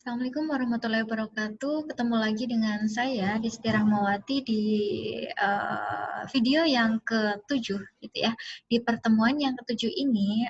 Assalamualaikum warahmatullahi wabarakatuh. Ketemu lagi dengan saya Desti Rahmawati di video yang ke-7 gitu ya. Di pertemuan yang ke-7 ini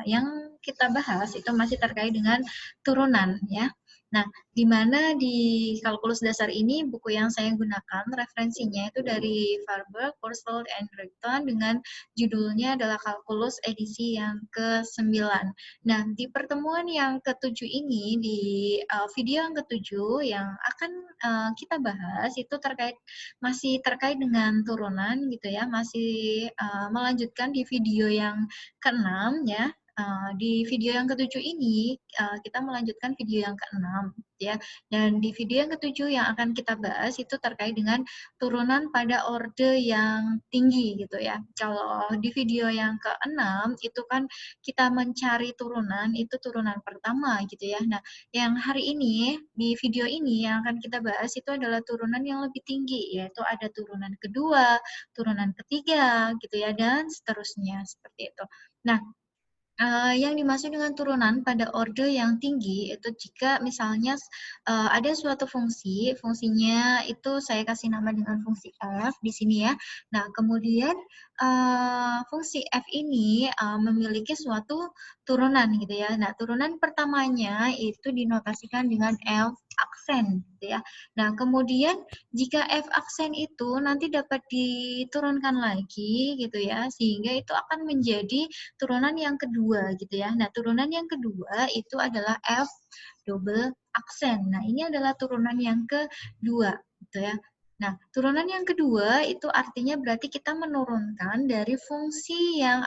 yang kita bahas itu masih terkait dengan turunan ya. Nah, di mana di kalkulus dasar ini buku yang saya gunakan referensinya itu dari Farber, Kurzweil, and Drayton dengan judulnya adalah kalkulus edisi yang ke-9. Nah, di pertemuan yang ke-7 ini, di video yang ke-7 yang akan kita bahas itu masih terkait dengan turunan gitu ya, masih melanjutkan di video yang ke-6 ya. Di video yang ke-7 ini kita melanjutkan video yang ke-6 ya. Dan di video yang ke-7 yang akan kita bahas itu terkait dengan turunan pada orde yang tinggi gitu ya. Kalau di video yang ke-6 itu kan kita mencari turunan, itu turunan pertama gitu ya. Nah, yang hari ini, di video ini yang akan kita bahas itu adalah turunan yang lebih tinggi, yaitu ada turunan kedua, turunan ketiga gitu ya, dan seterusnya seperti itu. Nah, yang dimaksud dengan turunan pada orde yang tinggi itu jika misalnya ada suatu fungsi, fungsinya itu saya kasih nama dengan fungsi f di sini ya. Nah, kemudian fungsi f ini memiliki suatu turunan gitu ya. Nah, turunan pertamanya itu dinotasikan dengan f aksen gitu ya. Nah, kemudian jika f aksen itu nanti dapat diturunkan lagi gitu ya, sehingga itu akan menjadi turunan yang kedua gitu ya. Nah, turunan yang kedua itu adalah F double aksen. Nah, ini adalah turunan yang kedua gitu ya. Nah, turunan yang kedua itu artinya berarti kita menurunkan dari fungsi yang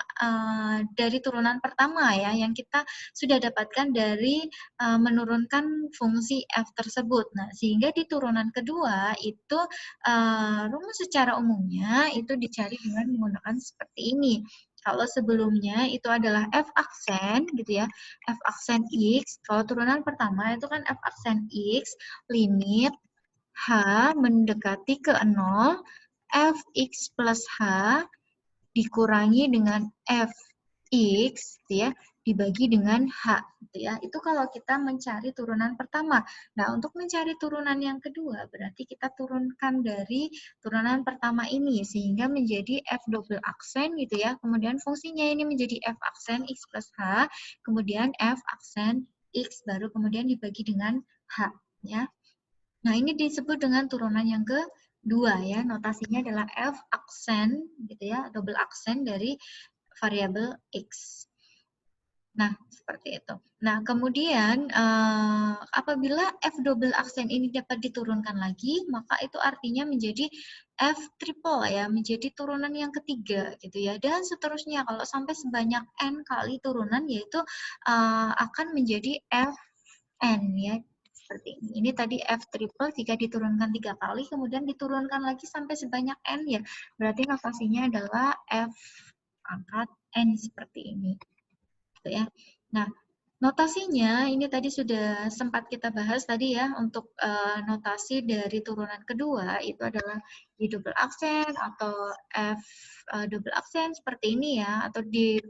dari turunan pertama ya, yang kita sudah dapatkan dari menurunkan fungsi f tersebut. Nah, sehingga di turunan kedua itu rumus secara umumnya itu dicari dengan menggunakan seperti ini. Kalau sebelumnya itu adalah f aksen gitu ya, f aksen x. Kalau turunan pertama itu kan f aksen x, limit h mendekati ke 0, fx plus h dikurangi dengan fx gitu ya, dibagi dengan h gitu ya. Itu kalau kita mencari turunan pertama. Nah, untuk mencari turunan yang kedua berarti kita turunkan dari turunan pertama ini sehingga menjadi f double aksen gitu ya. Kemudian fungsinya ini menjadi f aksen x plus h, kemudian f aksen x baru kemudian dibagi dengan h ya. Nah, ini disebut dengan turunan yang kedua ya. Notasinya adalah f aksen gitu ya, double aksen dari variabel x. Nah, seperti itu. Nah, kemudian apabila f double aksen ini dapat diturunkan lagi, maka itu artinya menjadi f triple ya, menjadi turunan yang ketiga gitu ya. Dan seterusnya kalau sampai sebanyak n kali turunan yaitu akan menjadi f n ya. Seperti ini. Ini tadi f triple jika diturunkan 3 kali, kemudian diturunkan lagi sampai sebanyak n ya. Berarti notasinya adalah f pangkat n seperti ini. Gitu ya. Nah, notasinya ini tadi sudah sempat kita bahas tadi ya, untuk notasi dari turunan kedua itu adalah di double aksen atau f double aksen seperti ini ya, atau di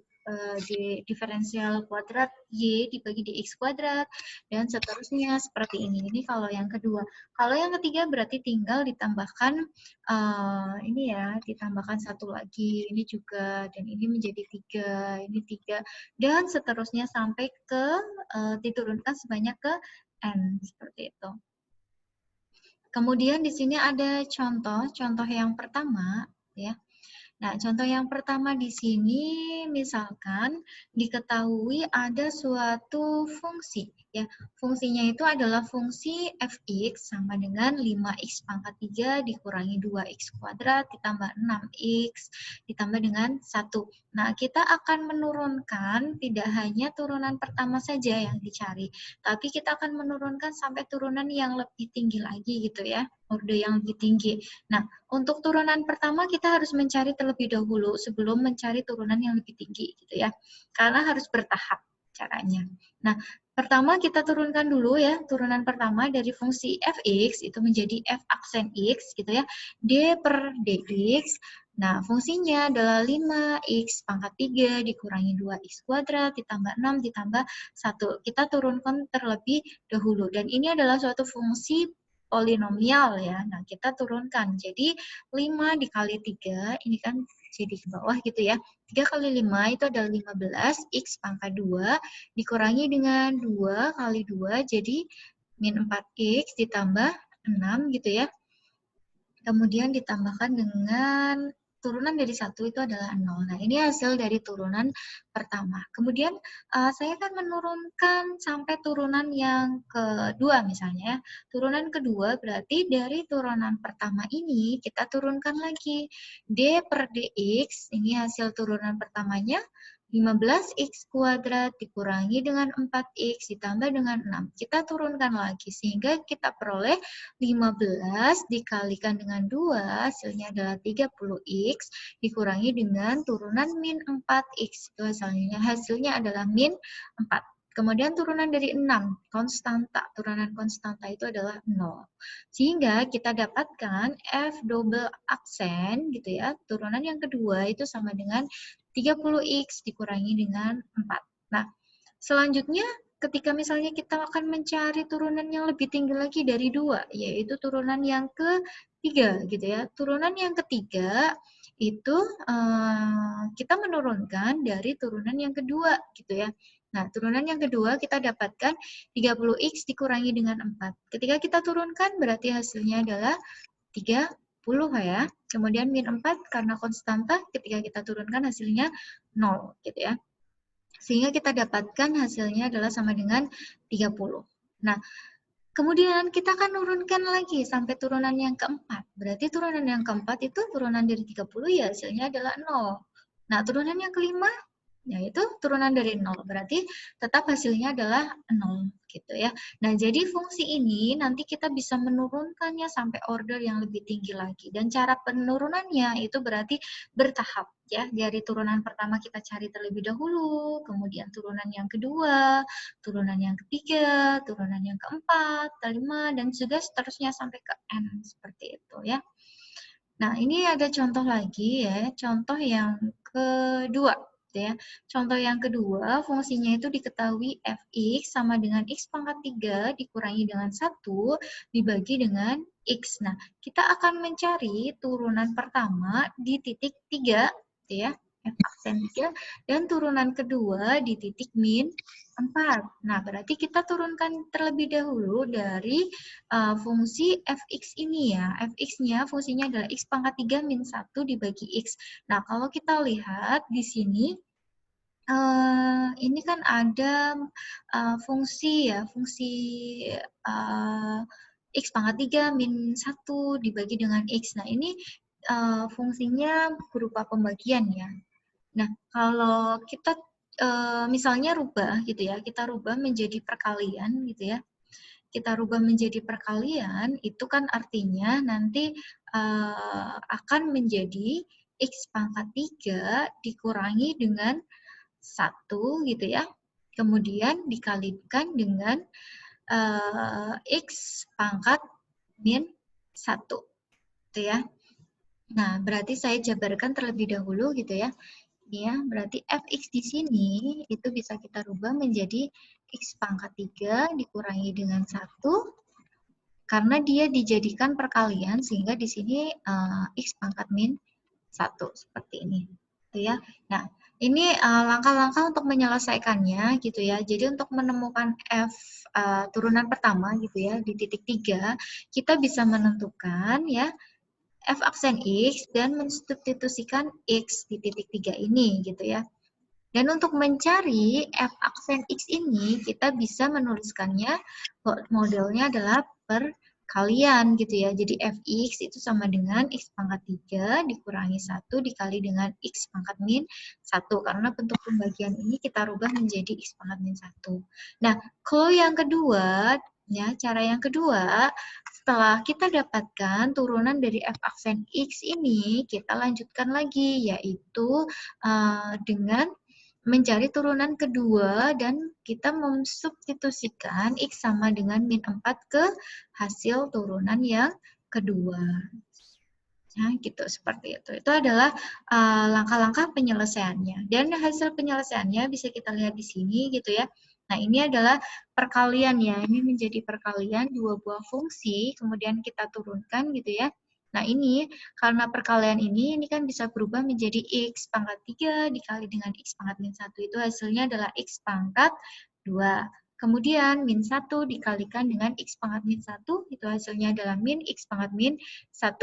diferensial kuadrat y dibagi di x kuadrat dan seterusnya seperti ini. Ini kalau yang kedua. Kalau yang ketiga berarti tinggal ditambahkan ini ya, ditambahkan satu lagi, ini juga, dan ini menjadi 3, ini 3, dan seterusnya sampai ke diturunkan sebanyak ke n seperti itu. Kemudian di sini ada contoh yang pertama ya. Nah, contoh yang pertama di sini misalkan diketahui ada suatu fungsi ya. Fungsinya itu adalah fungsi fx sama dengan 5x pangkat 3 dikurangi 2x kuadrat ditambah 6x ditambah dengan 1. Nah, kita akan menurunkan tidak hanya turunan pertama saja yang dicari, tapi kita akan menurunkan sampai turunan yang lebih tinggi lagi gitu ya, orde yang lebih tinggi. Nah, untuk turunan pertama kita harus mencari terlebih dahulu sebelum mencari turunan yang lebih tinggi gitu ya. Karena harus bertahap caranya. Nah, pertama kita turunkan dulu ya, turunan pertama dari fungsi fx itu menjadi f aksen x gitu ya. D per dx Nah, fungsinya adalah 5x pangkat 3 dikurangi 2x kuadrat ditambah 6 ditambah 1. Kita turunkan terlebih dahulu. Dan ini adalah suatu fungsi polinomial ya. Nah, kita turunkan. Jadi, 5 dikali 3, ini kan jadi ke bawah gitu ya. 3 kali 5 itu adalah 15, x pangkat 2 dikurangi dengan 2 kali 2, jadi min 4x ditambah 6 gitu ya. Kemudian ditambahkan dengan turunan dari 1 itu adalah 0. Nah, ini hasil dari turunan pertama. Kemudian saya akan menurunkan sampai turunan yang kedua misalnya. Turunan kedua berarti dari turunan pertama ini kita turunkan lagi. D per dx, ini hasil turunan pertamanya. 15x kuadrat dikurangi dengan 4x ditambah dengan 6. Kita turunkan lagi sehingga kita peroleh 15 dikalikan dengan 2 hasilnya adalah 30x dikurangi dengan turunan min 4x. Itu hasilnya adalah min 4. Kemudian turunan dari 6, konstanta. Turunan konstanta itu adalah 0. Sehingga kita dapatkan F double aksen gitu ya. Turunan yang kedua itu sama dengan 30x dikurangi dengan 4. Nah, selanjutnya ketika misalnya kita akan mencari turunan yang lebih tinggi lagi dari 2, yaitu turunan yang ketiga gitu ya. Turunan yang ketiga itu kita menurunkan dari turunan yang kedua gitu ya. Nah, turunan yang kedua kita dapatkan 30x dikurangi dengan 4. Ketika kita turunkan berarti hasilnya adalah 30 ya. Kemudian min 4 karena konstanta ketika kita turunkan hasilnya 0 gitu ya. Sehingga kita dapatkan hasilnya adalah sama dengan 30. Nah, kemudian kita akan turunkan lagi sampai turunan yang keempat. Berarti turunan yang keempat itu turunan dari 30 ya hasilnya adalah 0. Nah, turunan yang kelima yaitu turunan dari 0. Berarti tetap hasilnya adalah 0 gitu ya. Nah, jadi fungsi ini nanti kita bisa menurunkannya sampai order yang lebih tinggi lagi. Dan cara penurunannya itu berarti bertahap ya. Dari turunan pertama kita cari terlebih dahulu, kemudian turunan yang kedua, turunan yang ketiga, turunan yang keempat, kelima, dan juga seterusnya sampai ke N seperti itu ya. Nah, ini ada contoh lagi ya, contoh yang kedua. Ya. Contoh yang kedua, fungsinya itu diketahui fx sama dengan x pangkat 3 dikurangi dengan 1 dibagi dengan x. Nah, kita akan mencari turunan pertama di titik 3, ya, f aksen 3, dan turunan kedua di titik min 4. Nah, berarti kita turunkan terlebih dahulu dari fungsi fx ini ya. Fx-nya fungsinya adalah x pangkat 3 min 1 dibagi x. Nah, kalau kita lihat di sini, ini kan ada fungsi ya, fungsi x pangkat 3 min 1 dibagi dengan x. Nah, ini fungsinya berupa pembagian ya. Nah, kalau kita misalnya rubah gitu ya, kita rubah menjadi perkalian gitu ya. Kita rubah menjadi perkalian, itu kan artinya nanti akan menjadi x pangkat 3 dikurangi dengan 1 gitu ya. Kemudian dikalikan dengan x pangkat min 1 gitu ya. Nah, berarti saya jabarkan terlebih dahulu gitu ya. Ya, berarti fx di sini itu bisa kita rubah menjadi x pangkat 3 dikurangi dengan 1 karena dia dijadikan perkalian sehingga di sini x pangkat min 1 seperti ini. Gitu ya. Nah, ini langkah-langkah untuk menyelesaikannya gitu ya. Jadi untuk menemukan f turunan pertama gitu ya di titik 3, kita bisa menentukan ya f aksen x dan mensubstitusikan x di titik 3 ini gitu ya. Dan untuk mencari f aksen x ini kita bisa menuliskannya modelnya adalah perkalian gitu ya. Jadi fx itu sama dengan x pangkat 3 dikurangi 1 dikali dengan x pangkat min 1 karena bentuk pembagian ini kita rubah menjadi x pangkat min 1. Nah, kalau yang kedua ya, cara yang kedua, setelah kita dapatkan turunan dari f aksen x ini, kita lanjutkan lagi, yaitu dengan mencari turunan kedua dan kita mensubstitusikan x sama dengan min 4 ke hasil turunan yang kedua. Nah, gitu, seperti itu. Itu adalah langkah-langkah penyelesaiannya. Dan hasil penyelesaiannya bisa kita lihat di sini gitu ya. Nah, ini adalah perkalian ya. Ini menjadi perkalian dua buah fungsi, kemudian kita turunkan gitu ya. Nah, ini karena perkalian ini kan bisa berubah menjadi X pangkat 3 dikali dengan X pangkat min 1. Itu hasilnya adalah X pangkat 2. Kemudian min 1 dikalikan dengan X pangkat min 1, itu hasilnya adalah min X pangkat min 1.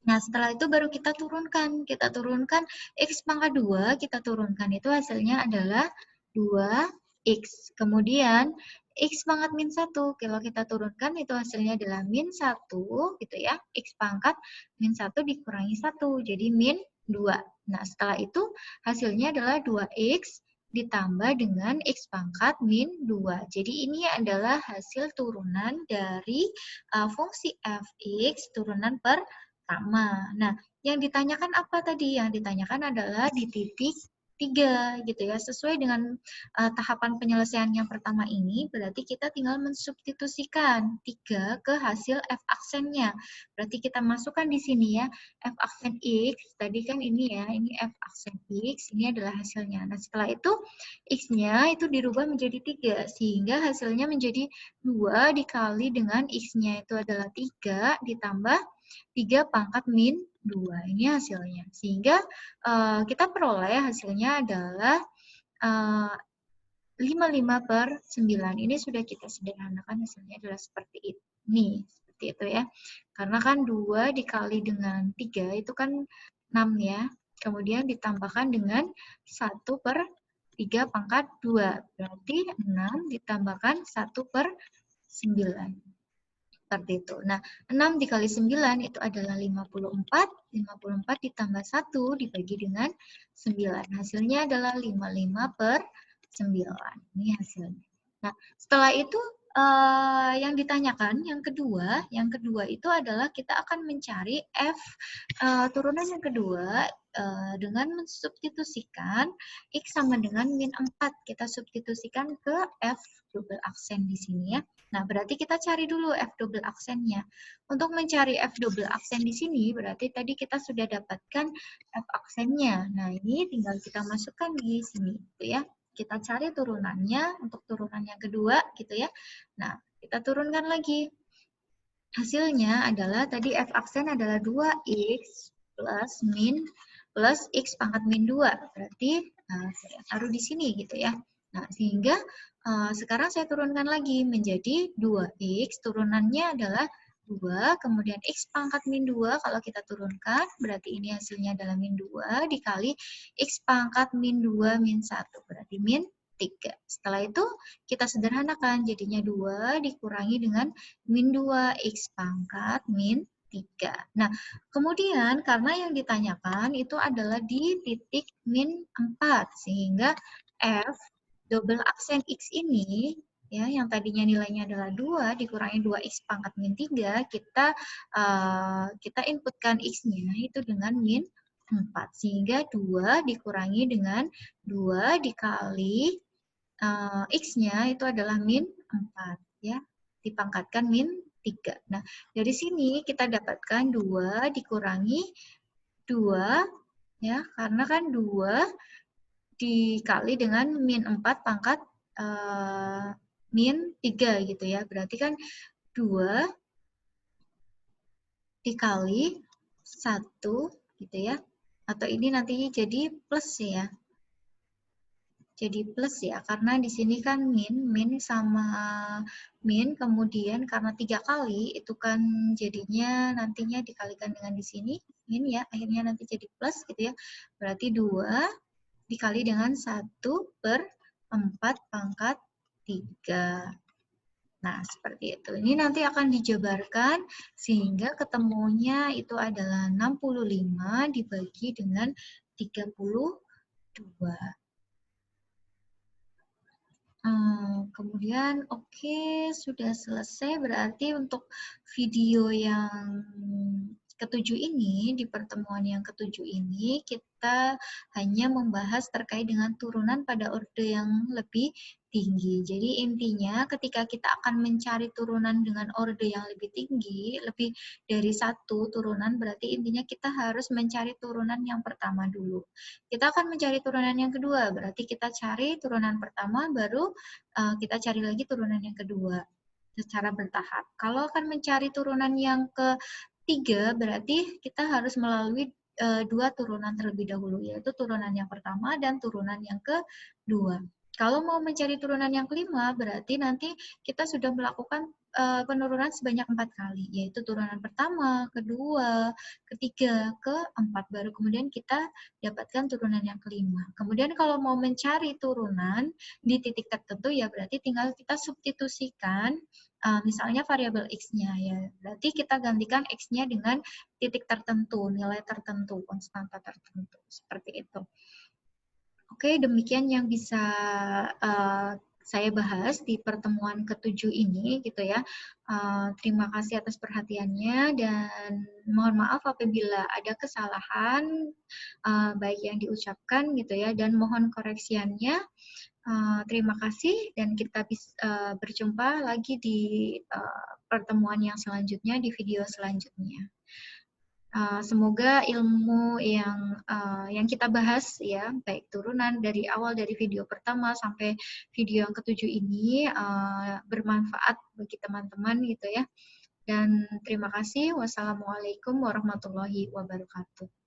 Nah, setelah itu baru kita turunkan. Kita turunkan X pangkat 2, kita turunkan itu hasilnya adalah 2X. Kemudian, X pangkat min 1, kalau kita turunkan itu hasilnya adalah min 1, gitu ya. X pangkat min 1 dikurangi 1, jadi min 2. Nah, setelah itu hasilnya adalah 2X ditambah dengan X pangkat min 2. Jadi, ini adalah hasil turunan dari fungsi fx turunan per sama. Nah, yang ditanyakan apa tadi? Yang ditanyakan adalah di titik 3 gitu ya. Sesuai dengan tahapan penyelesaian yang pertama ini, berarti kita tinggal mensubstitusikan 3 ke hasil f aksennya. Berarti kita masukkan di sini ya, f aksen x, tadi kan ini ya, ini f aksen x, ini adalah hasilnya. Nah, setelah itu x-nya itu dirubah menjadi 3, sehingga hasilnya menjadi 2 dikali dengan x-nya itu adalah 3, ditambah 3 pangkat min 2. Ini hasilnya. Sehingga kita peroleh hasilnya adalah 55/9. Ini sudah kita sederhanakan, hasilnya adalah seperti ini. Seperti itu ya. Karena kan 2 dikali dengan 3 itu kan 6 ya. Kemudian ditambahkan dengan 1/3 pangkat 2. Berarti 6 ditambahkan 1/9. Seperti itu. Nah, 6 dikali 9 itu adalah 54. 54 ditambah 1 dibagi dengan 9. Hasilnya adalah 55/9. Ini hasilnya. Nah, setelah itu yang ditanyakan, yang kedua itu adalah kita akan mencari F turunan yang kedua dengan mensubstitusikan X sama dengan min 4. Kita substitusikan ke F double aksen di sini ya. Nah, berarti kita cari dulu F double aksennya. Untuk mencari F double aksen di sini, berarti tadi kita sudah dapatkan F aksennya. Nah, ini tinggal kita masukkan di sini, gitu ya. Kita cari turunannya, untuk turunan yang kedua, gitu ya. Nah, kita turunkan lagi. Hasilnya adalah, tadi F aksen adalah 2X plus min, plus X pangkat min 2. Berarti, saya taruh di sini, gitu ya. Nah, sehingga sekarang saya turunkan lagi menjadi 2X, turunannya adalah 2, kemudian X pangkat min 2, kalau kita turunkan, berarti ini hasilnya adalah min 2, dikali X pangkat min 2 min 1, berarti min 3. Setelah itu, kita sederhanakan, jadinya 2 dikurangi dengan min 2, X pangkat min 3. Nah, kemudian karena yang ditanyakan itu adalah di titik min 4, sehingga F double aksen X ini, ya, yang tadinya nilainya adalah 2 dikurangi 2X pangkat min 3, kita inputkan X-nya itu dengan min 4. Sehingga 2 dikurangi dengan 2 dikali X-nya itu adalah min 4. Ya, dipangkatkan min 3. Nah, dari sini kita dapatkan 2 dikurangi 2, ya, karena kan 2 dikali dengan min 4 pangkat min 3 gitu ya. Berarti kan 2 dikali 1 gitu ya. Atau ini nanti jadi plus ya. Jadi plus ya, karena di sini kan min sama min, kemudian karena 3 kali, itu kan jadinya nantinya dikalikan dengan di sini, min ya, akhirnya nanti jadi plus gitu ya. Berarti 2 dikali dengan 1/4 pangkat 3. Nah, seperti itu. Ini nanti akan dijabarkan sehingga ketemunya itu adalah 65 dibagi dengan 32. Kemudian oke, sudah selesai. Berarti untuk video yang ketujuh ini, di pertemuan yang ketujuh ini, kita hanya membahas terkait dengan turunan pada orde yang lebih tinggi. Jadi intinya ketika kita akan mencari turunan dengan orde yang lebih tinggi, lebih dari satu turunan, berarti intinya kita harus mencari turunan yang pertama dulu. Kita akan mencari turunan yang kedua, berarti kita cari turunan pertama, baru kita cari lagi turunan yang kedua secara bertahap. Kalau akan mencari turunan yang ketiga, berarti kita harus melalui dua turunan terlebih dahulu, yaitu turunan yang pertama dan turunan yang kedua. Kalau mau mencari turunan yang kelima, berarti nanti kita sudah melakukan penurunan sebanyak 4 kali, yaitu turunan pertama, kedua, ketiga, keempat, baru kemudian kita dapatkan turunan yang kelima. Kemudian kalau mau mencari turunan di titik tertentu, ya berarti tinggal kita substitusikan misalnya variabel x-nya, ya berarti kita gantikan x-nya dengan titik tertentu, nilai tertentu, konstanta tertentu, seperti itu. Oke, demikian yang bisa saya bahas di pertemuan ke-7 ini, gitu ya. Terima kasih atas perhatiannya dan mohon maaf apabila ada kesalahan baik yang diucapkan, gitu ya, dan mohon koreksiannya. Terima kasih dan kita bisa berjumpa lagi di pertemuan yang selanjutnya, di video selanjutnya. Semoga ilmu yang kita bahas ya, baik turunan dari awal dari video pertama sampai video yang ke-7 ini bermanfaat bagi teman-teman gitu ya. Dan terima kasih. Wassalamualaikum warahmatullahi wabarakatuh.